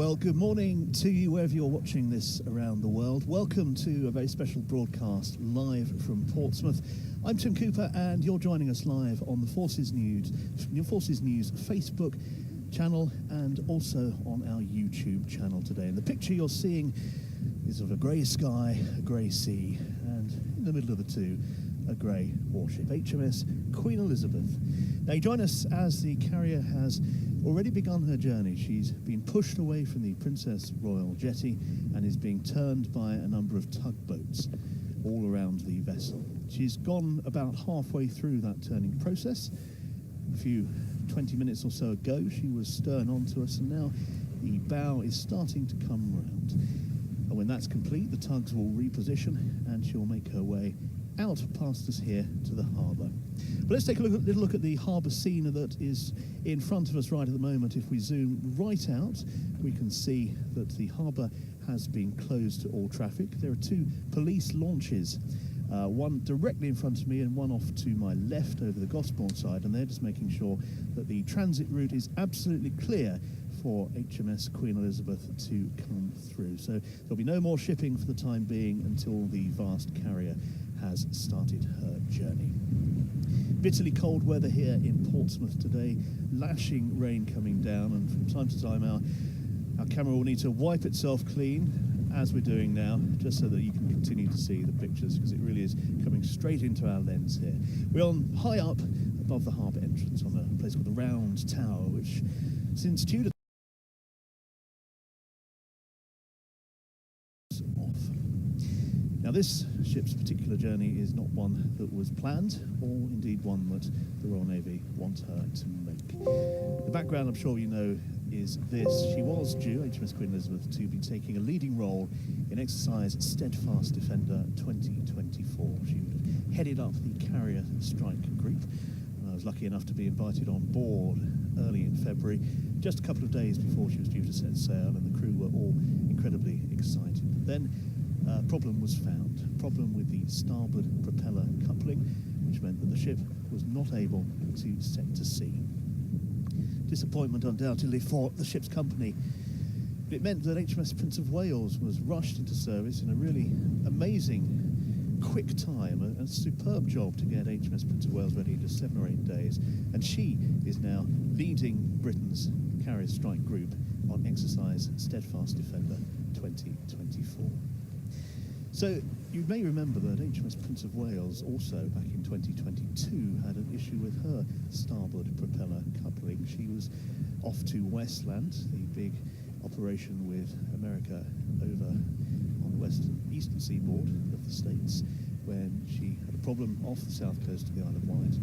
Well, good morning to you wherever you're watching this around the world. Welcome to a very special broadcast live from Portsmouth. I'm Tim Cooper and you're joining us live on the Forces News Facebook channel and also on our YouTube channel today. And the picture you're seeing is of a grey sky, a grey sea, and in the middle of the two, a grey warship, HMS Queen Elizabeth. Now you join us as the carrier has already begun her journey. She's been pushed away from the Princess Royal jetty and is being turned by a number of tugboats all around the vessel. She's gone about halfway through that turning process. A few 20 minutes or so ago she was stern onto us, and now the bow is starting to come round. And when that's complete, the tugs will reposition and she'll make her way out past us here to the harbour. But let's take a little look at the harbour scene that is in front of us right at the moment. If we zoom right out, we can see that the harbour has been closed to all traffic. There are two police launches, one directly in front of me and one off to my left over the Gosbourne side, and they're just making sure that the transit route is absolutely clear for HMS Queen Elizabeth to come through. So there'll be no more shipping for the time being until the vast carrier has started her journey. Bitterly cold weather here in Portsmouth today, lashing rain coming down, and from time to time our camera will need to wipe itself clean, as we're doing now, just so that you can continue to see the pictures, because it really is coming straight into our lens here. We're on high up above the harbour entrance on a place called the Round Tower, which since Tudor off. Now this ship's particular journey is not one that was planned, or indeed one that the Royal Navy want her to make. The background, I'm sure you know, is this. She was due, HMS Queen Elizabeth, to be taking a leading role in exercise Steadfast Defender 2024. She would have headed up the carrier strike group. I was lucky enough to be invited on board early in February, just a couple of days before she was due to set sail, and the crew were all incredibly excited. Then a problem was found, a problem with the starboard propeller coupling, which meant that the ship was not able to set to sea. Disappointment undoubtedly for the ship's company. It meant that HMS Prince of Wales was rushed into service in a really amazing, quick time, a superb job to get HMS Prince of Wales ready in just 7 or 8 days, and she is now leading Britain's carrier strike group on exercise Steadfast Defender 2024. So you may remember that HMS Prince of Wales also back in 2022 had an issue with her starboard propeller coupling. She was off to Westland, the big operation with America over on the eastern seaboard of the States, when she had a problem off the south coast of the Isle of Wight,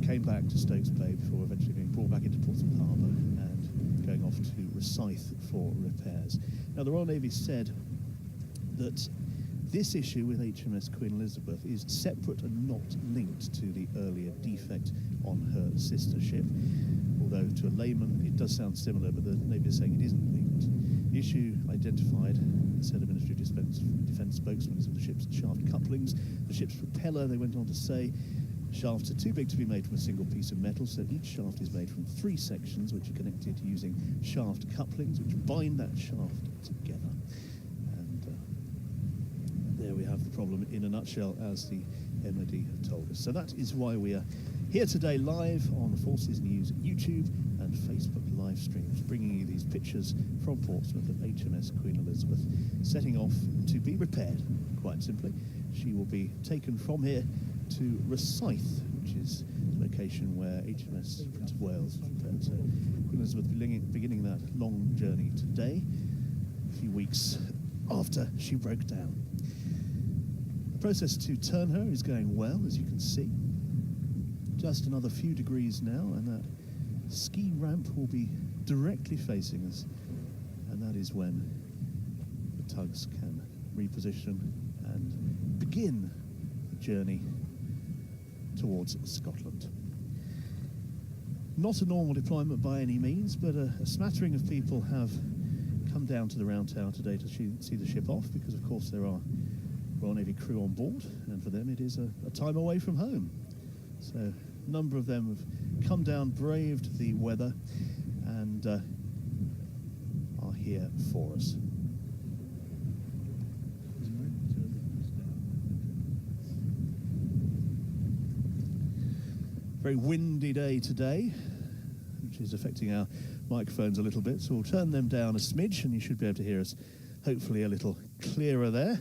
came back to Stokes Bay before eventually being brought back into Portsmouth Harbour and going off to Rosyth for repairs. Now the Royal Navy said that this issue with HMS Queen Elizabeth is separate and not linked to the earlier defect on her sister ship, although to a layman it does sound similar, but the Navy is saying it isn't linked. The issue identified, said a Ministry of Defence spokesman, is of the ship's shaft couplings. The ship's propeller, they went on to say, shafts are too big to be made from a single piece of metal, so each shaft is made from 3 sections which are connected using shaft couplings which bind that shaft together. There we have the problem in a nutshell, as the MOD have told us. So that is why we are here today live on the Forces News YouTube and Facebook live streams, bringing you these pictures from Portsmouth of HMS Queen Elizabeth setting off to be repaired, quite simply. She will be taken from here to Rosyth, which is the location where HMS Prince of Wales was repaired. So Queen Elizabeth beginning that long journey today, a few weeks after she broke down. The process to turn her is going well, as you can see. Just another few degrees now, and that ski ramp will be directly facing us, and that is when the tugs can reposition and begin the journey towards Scotland. Not a normal deployment by any means, but a smattering of people have come down to the Round Tower today to see the ship off, because of course there are Royal Navy crew on board, and for them it is a time away from home. So a number of them have come down, braved the weather, and here for us. Very windy day today, which is affecting our microphones a little bit, so we'll turn them down a smidge and you should be able to hear us hopefully a little clearer there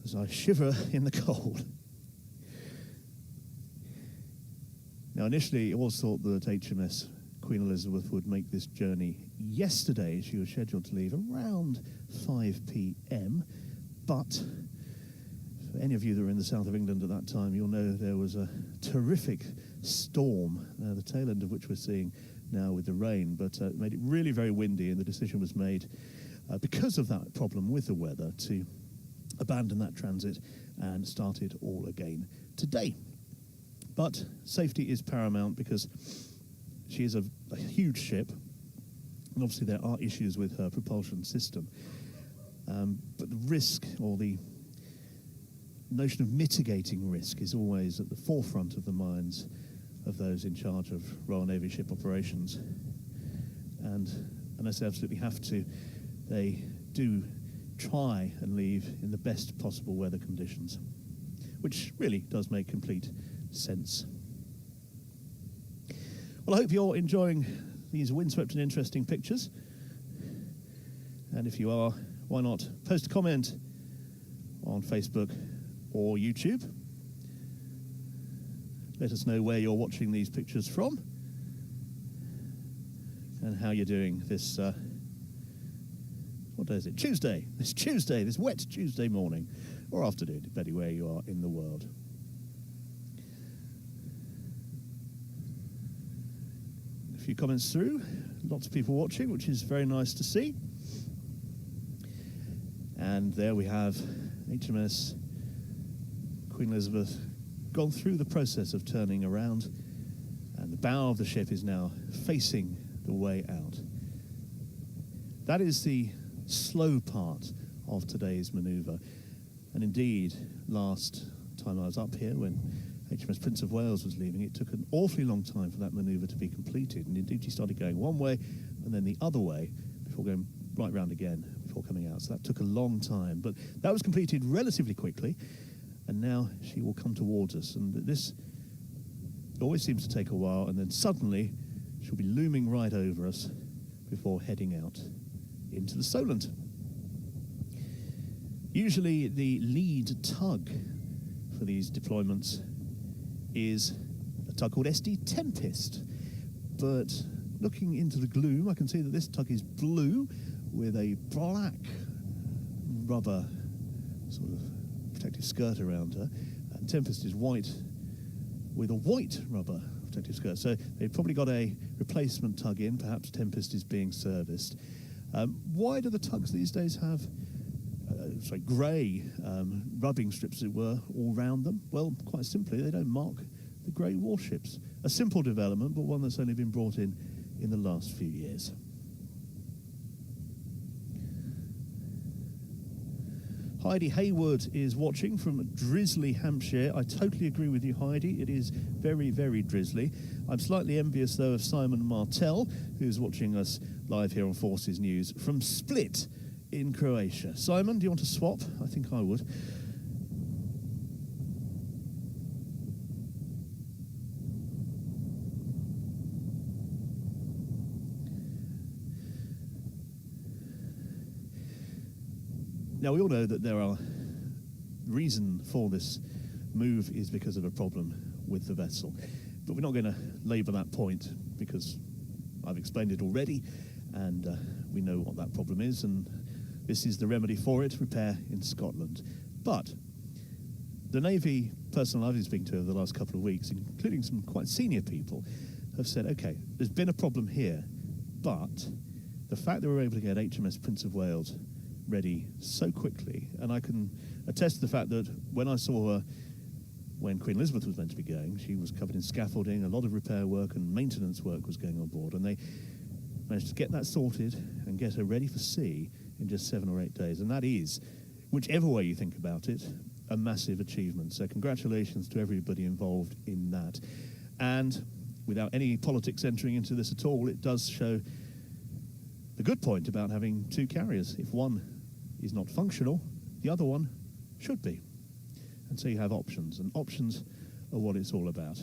as I shiver in the cold. Now initially it was thought that HMS Queen Elizabeth would make this journey yesterday. She was scheduled to leave around 5 p.m, but for any of you that were in the south of England at that time, you'll know there was a terrific storm, the tail end of which we're seeing now with the rain, but it made it really very windy, and the decision was made because of that problem with the weather to abandon that transit and start it all again today. But safety is paramount because she is a huge ship, and obviously there are issues with her propulsion system. But the risk, or the notion of mitigating risk, is always at the forefront of the minds of those in charge of Royal Navy ship operations. And unless they absolutely have to, they do try and leave in the best possible weather conditions, which really does make complete sense. Well, I hope you're enjoying these windswept and interesting pictures. And if you are, why not post a comment on Facebook or YouTube. Let us know where you're watching these pictures from and how you're doing this, what day is it? Tuesday. This Tuesday, this wet Tuesday morning or afternoon, depending where you are in the world. A few comments through, lots of people watching, which is very nice to see. And there we have HMS Queen Elizabeth gone through the process of turning around, and the bow of the ship is now facing the way out. That is the slow part of today's manoeuvre. And indeed, last time I was up here when HMS Prince of Wales was leaving, it took an awfully long time for that manoeuvre to be completed. And indeed, she started going one way and then the other way before going right round again before coming out. So that took a long time. But that was completed relatively quickly. And now she will come towards us. And this always seems to take a while. And then suddenly she'll be looming right over us before heading out into the Solent. Usually the lead tug for these deployments is a tug called SD Tempest. But looking into the gloom, I can see that this tug is blue with a black rubber sort of protective skirt around her, and Tempest is white with a white rubber protective skirt. So they've probably got a replacement tug in. Perhaps Tempest is being serviced. Why do the tugs these days have grey rubbing strips, as it were, all round them? Well, quite simply, they don't mark the grey warships. A simple development, but one that's only been brought in the last few years. Heidi Hayward is watching from drizzly Hampshire. I totally agree with you, Heidi. It is very, very drizzly. I'm slightly envious, though, of Simon Martell, who's watching us live here on Forces News from Split in Croatia. Simon, do you want to swap? I think I would. Now, we all know that there are reason for this move is because of a problem with the vessel. But we're not going to labour that point because I've explained it already, and we know what that problem is, and this is the remedy for it: repair in Scotland. But the Navy personnel I've been speaking to over the last couple of weeks, including some quite senior people, have said, okay, there's been a problem here, but the fact that we were able to get HMS Prince of Wales ready so quickly, and I can attest to the fact that when I saw her when Queen Elizabeth was meant to be going, she was covered in scaffolding, a lot of repair work and maintenance work was going on board, and they managed to get that sorted and get her ready for sea in just 7 or 8 days. And that is, whichever way you think about it, a massive achievement. So congratulations to everybody involved in that. And without any politics entering into this at all, it does show the good point about having two carriers. If one is not functional, the other one should be. And so you have options, and options are what it's all about.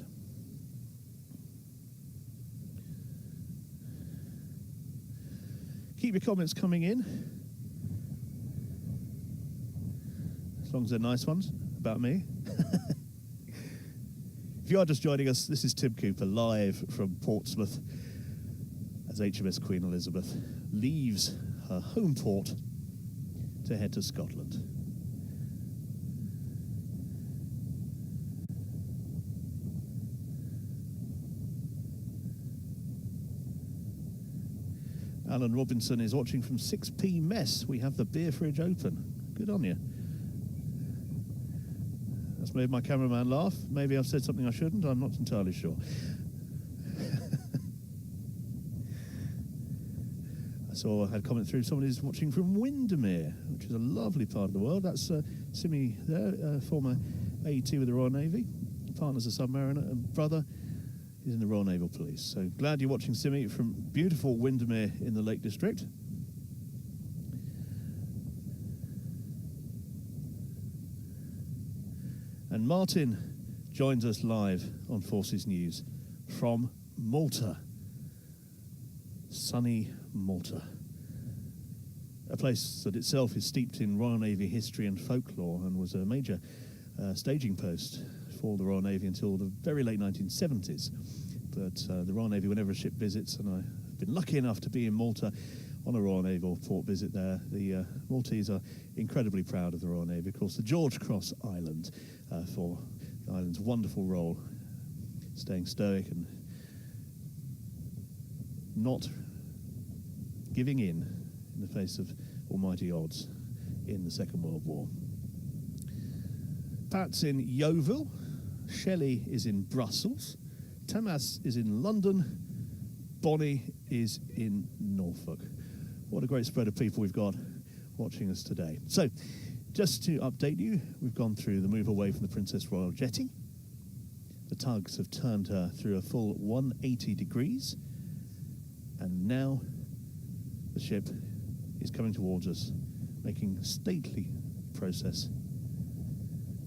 Keep your comments coming in, as long as they're nice ones about me. If you are just joining us, this is Tim Cooper live from Portsmouth as HMS Queen Elizabeth leaves her home port to head to Scotland. Alan Robinson is watching from 6p Mess. We have the beer fridge open. Good on you. That's made my cameraman laugh. Maybe I've said something I shouldn't. I'm not entirely sure. I had a comment through someone who's watching from Windermere, which is a lovely part of the world. That's Simi there, former AET with the Royal Navy, partner's a submariner, and brother is in the Royal Naval Police. So glad you're watching Simi from beautiful Windermere in the Lake District. And Martin joins us live on Forces News from Malta. Sunny Malta. A place that itself is steeped in Royal Navy history and folklore and was a major staging post for the Royal Navy until the very late 1970s. But the Royal Navy, whenever a ship visits, and I've been lucky enough to be in Malta on a Royal Naval port visit there, the Maltese are incredibly proud of the Royal Navy. Of course, the George Cross Island for the island's wonderful role, staying stoic and not giving in the face of almighty odds in the Second World War. Pat's in Yeovil, Shelley is in Brussels, Tamas is in London, Bonnie is in Norfolk. What a great spread of people we've got watching us today. So, just to update you, we've gone through the move away from the Princess Royal Jetty. The tugs have turned her through a full 180 degrees, and now the ship is coming towards us, making stately process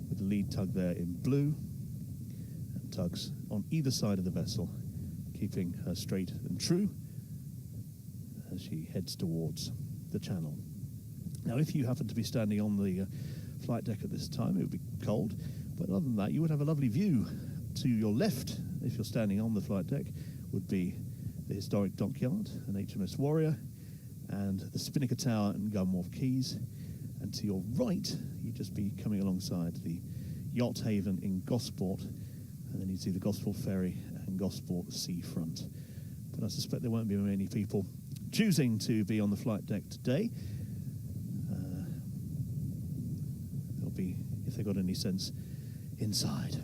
with the lead tug there in blue and tugs on either side of the vessel, keeping her straight and true as she heads towards the channel. Now, if you happen to be standing on the flight deck at this time, it would be cold, but other than that, you would have a lovely view. To your left, if you're standing on the flight deck, would be the historic dockyard and HMS Warrior, and the Spinnaker Tower and Gunwharf Quays. And to your right, you'd just be coming alongside the Yacht Haven in Gosport, and then you'd see the Gosport Ferry and Gosport Seafront. But I suspect there won't be many people choosing to be on the flight deck today. They'll be, if they've got any sense, inside.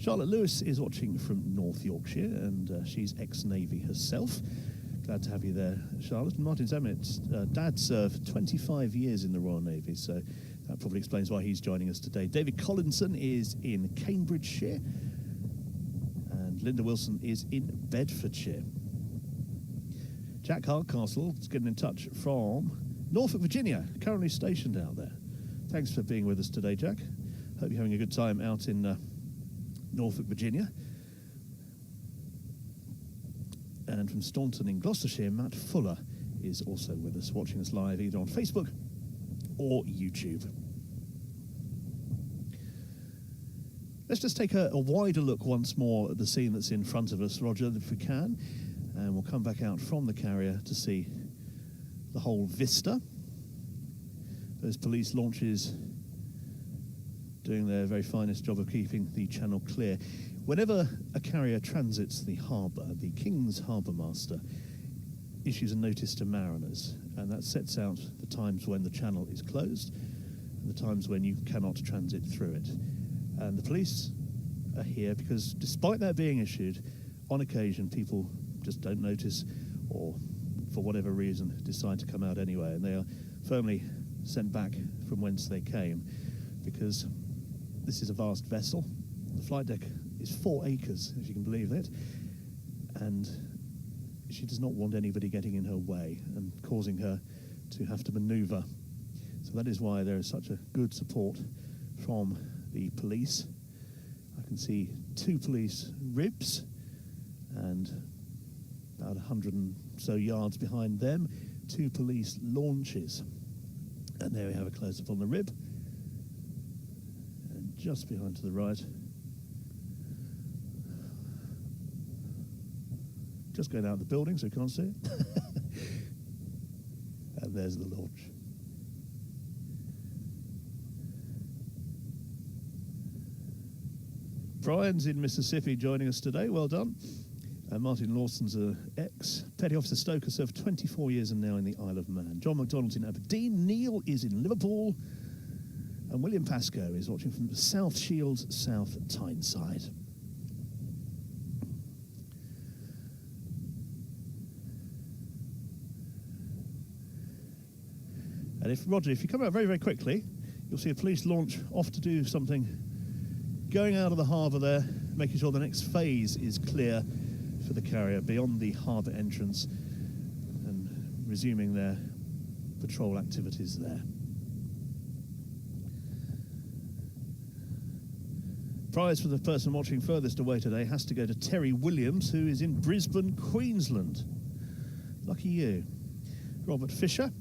Charlotte Lewis is watching from North Yorkshire, and she's ex-Navy herself. Glad to have you there, Charlotte. And Martin Zemmett's dad served 25 years in the Royal Navy, so that probably explains why he's joining us today. David Collinson is in Cambridgeshire, and Linda Wilson is in Bedfordshire. Jack Hardcastle is getting in touch from Norfolk, Virginia, currently stationed out there. Thanks for being with us today, Jack. Hope you're having a good time out in Norfolk, Virginia. And from Staunton in Gloucestershire, Matt Fuller is also with us, watching us live either on Facebook or YouTube. Let's just take a wider look once more at the scene that's in front of us, Roger, if we can, and we'll come back out from the carrier to see the whole vista. Those police launches doing their very finest job of keeping the channel clear. Whenever a carrier transits the harbour, the King's Harbour Master issues a notice to mariners, and that sets out the times when the channel is closed and the times when you cannot transit through it. And the police are here because, despite that being issued, on occasion people just don't notice, or for whatever reason decide to come out anyway, and they are firmly sent back from whence they came, because this is a vast vessel. The flight deck is 4 acres, if you can believe it, and she does not want anybody getting in her way and causing her to have to manoeuvre. So that is why there is such a good support from the police. I can see 2 police ribs, and about 100 and so yards behind them, 2 police launches. And there we have a close-up on the rib. And just behind to the right, just going out the building so you can't see it. And there's the launch. Brian's in Mississippi joining us today. Well done. Martin Lawson's an ex-Petty Officer Stoker, served 24 years and now in the Isle of Man. John McDonald's in Aberdeen. Neil is in Liverpool. And William Pascoe is watching from South Shields, South Tyneside. And if you come out very, very quickly, you'll see a police launch off to do something, going out of the harbour there, making sure the next phase is clear for the carrier beyond the harbour entrance and resuming their patrol activities there. Prize for the person watching furthest away today has to go to Terry Williams, who is in Brisbane, Queensland. Lucky you. Robert Fisher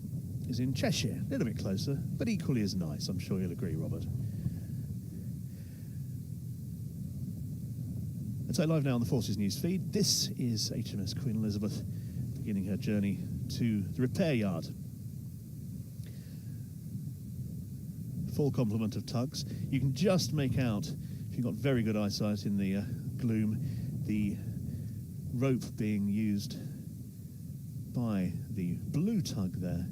is in Cheshire, a little bit closer, but equally as nice. I'm sure you'll agree, Robert. And so live now on the Forces News feed, this is HMS Queen Elizabeth beginning her journey to the repair yard. Full complement of tugs. You can just make out, if you've got very good eyesight in the gloom, the rope being used by the blue tug there,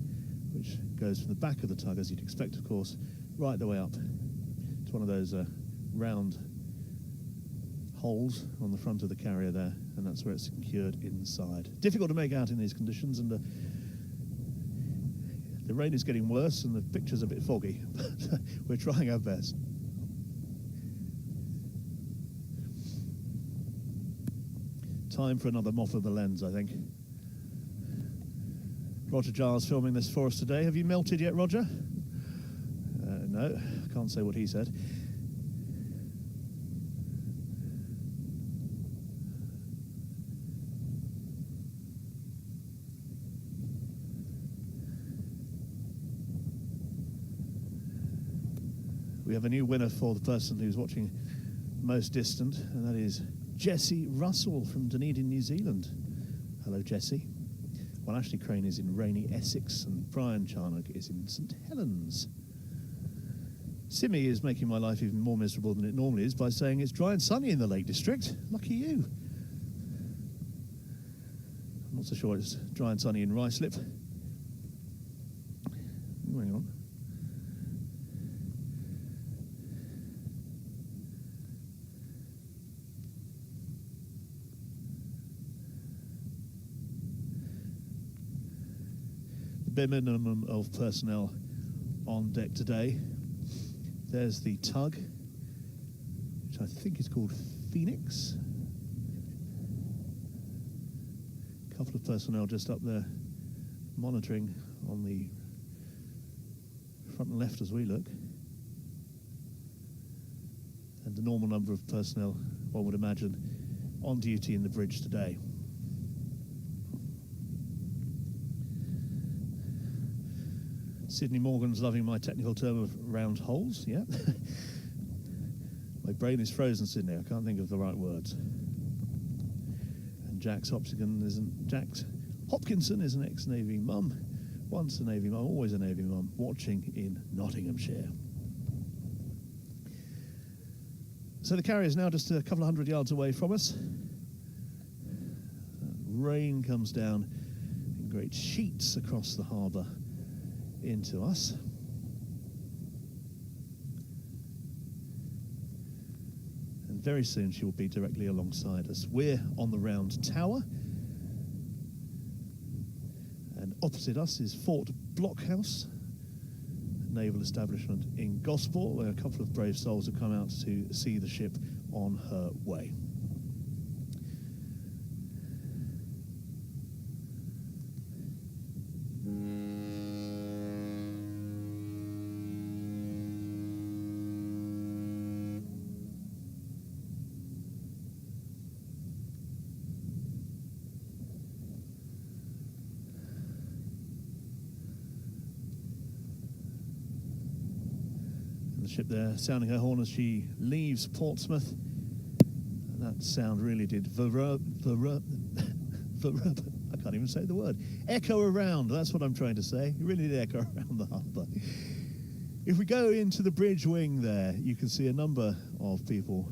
which goes from the back of the tug, as you'd expect, of course, right the way up to one of those round holes on the front of the carrier there, and that's where it's secured inside. Difficult to make out in these conditions, and the rain is getting worse and the picture's a bit foggy, but we're trying our best. Time for another mop of the lens, I think. Roger Giles filming this for us today. Have you melted yet, Roger? No, I can't say what he said. We have a new winner for the person who's watching most distant, and that is Jessie Russell from Dunedin, New Zealand. Hello, Jessie. Well, Ashley Crane is in rainy Essex, and Brian Charnock is in St Helens. Simi is making my life even more miserable than it normally is by saying it's dry and sunny in the Lake District. Lucky you. I'm not so sure it's dry and sunny in Ruislip. Hang on. Bare minimum of personnel on deck today. There's the tug, which I think is called Phoenix. A couple of personnel just up there monitoring on the front and left as we look. And the normal number of personnel, one would imagine, on duty in the bridge today. Sydney Morgan's loving my technical term of round holes, yeah. My brain is frozen, Sydney, I can't think of the right words. And Jax Hopkinson is an ex-Navy mum, once a Navy mum, always a Navy mum, watching in Nottinghamshire. So the carrier is now just a couple of 100 yards away from us. Rain comes down in great sheets across the harbour into us. And very soon she will be directly alongside us. We're on the round tower, and opposite us is Fort Blockhouse, a naval establishment in Gosport, where a couple of brave souls have come out to see the ship on her way. ship there sounding her horn as she leaves Portsmouth. And that sound really did I can't even say the word. Echo around, that's what I'm trying to say. It really did echo around the harbour. If we go into the bridge wing there, you can see a number of people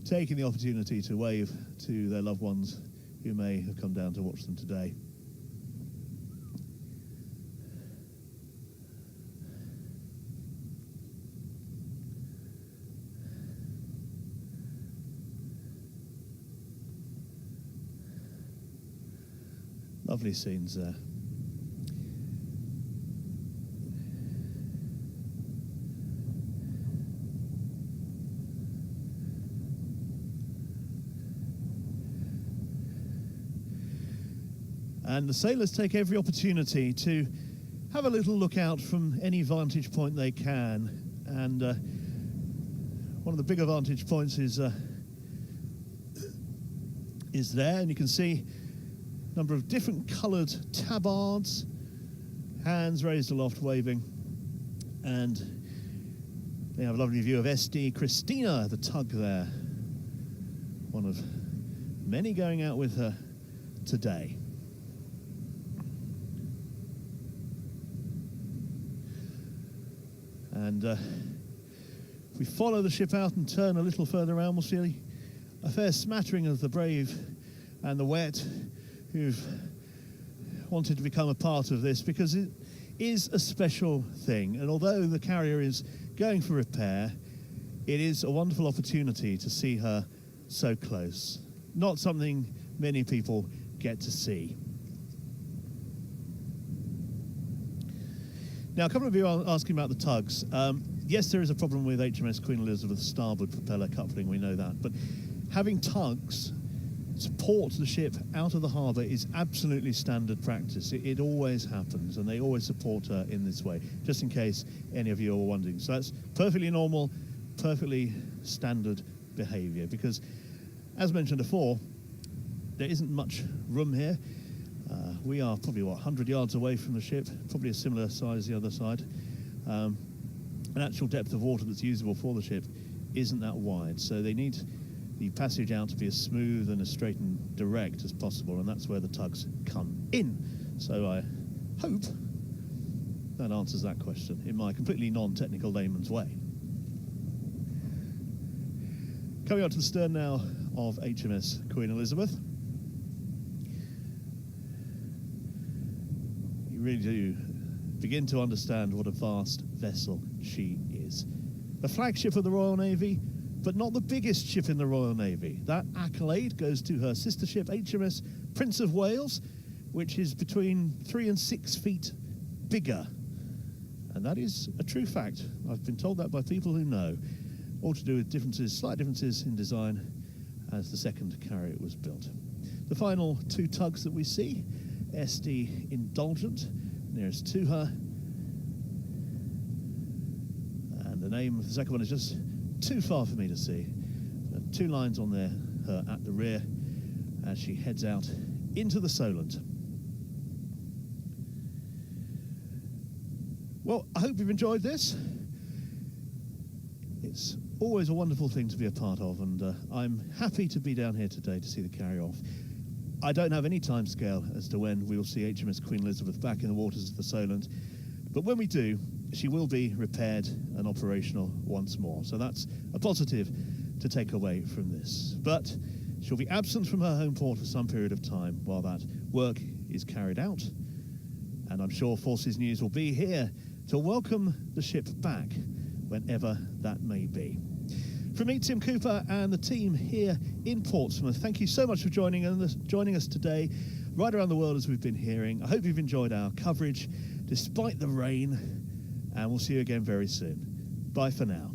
taking the opportunity to wave to their loved ones who may have come down to watch them today. Lovely scenes there. And the sailors take every opportunity to have a little look out from any vantage point they can. And one of the bigger vantage points is there, and you can see a number of different coloured tabards, hands raised aloft waving, and they have a lovely view of SD Christina, the tug there, one of many going out with her today. And if we follow the ship out and turn a little further around, we'll see a fair smattering of the brave and the wet who've wanted to become a part of this, because it is a special thing. And although the carrier is going for repair, it is a wonderful opportunity to see her so close. Not something many people get to see. Now, a couple of you are asking about the tugs. Yes, there is a problem with HMS Queen Elizabeth's starboard propeller coupling, we know that. But having tugs support the ship out of the harbour is absolutely standard practice. It always happens, and they always support her in this way, just in case any of you are wondering. So that's perfectly normal, perfectly standard behaviour, because, as mentioned before, there isn't much room here. We are probably, 100 yards away from the ship, probably a similar size the other side. An actual depth of water that's usable for the ship isn't that wide, so they need the passage out to be as smooth and as straight and direct as possible, and that's where the tugs come in. So I hope that answers that question in my completely non-technical layman's way. Coming up to the stern now of HMS Queen Elizabeth. You really do begin to understand what a vast vessel she is. The flagship of the Royal Navy, but not the biggest ship in the Royal Navy. That accolade goes to her sister ship, HMS Prince of Wales, which is between 3 and 6 feet bigger. And that is a true fact. I've been told that by people who know. All to do with differences, slight differences in design as the second carrier was built. The final two tugs that we see, SD Indulgent, nearest to her. And the name of the second one is just too far for me to see. Two lines on there, her at the rear, as she heads out into the Solent. Well, I hope you've enjoyed this. It's always a wonderful thing to be a part of, and I'm happy to be down here today to see the carry off. I don't have any time scale as to when we will see HMS Queen Elizabeth back in the waters of the Solent, but when we do, she will be repaired and operational once more. So that's a positive to take away from this. But she'll be absent from her home port for some period of time while that work is carried out. And I'm sure Forces News will be here to welcome the ship back whenever that may be. From me, Tim Cooper, and the team here in Portsmouth, thank you so much for joining us today, right around the world as we've been hearing. I hope you've enjoyed our coverage, despite the rain, and we'll see you again very soon. Bye for now.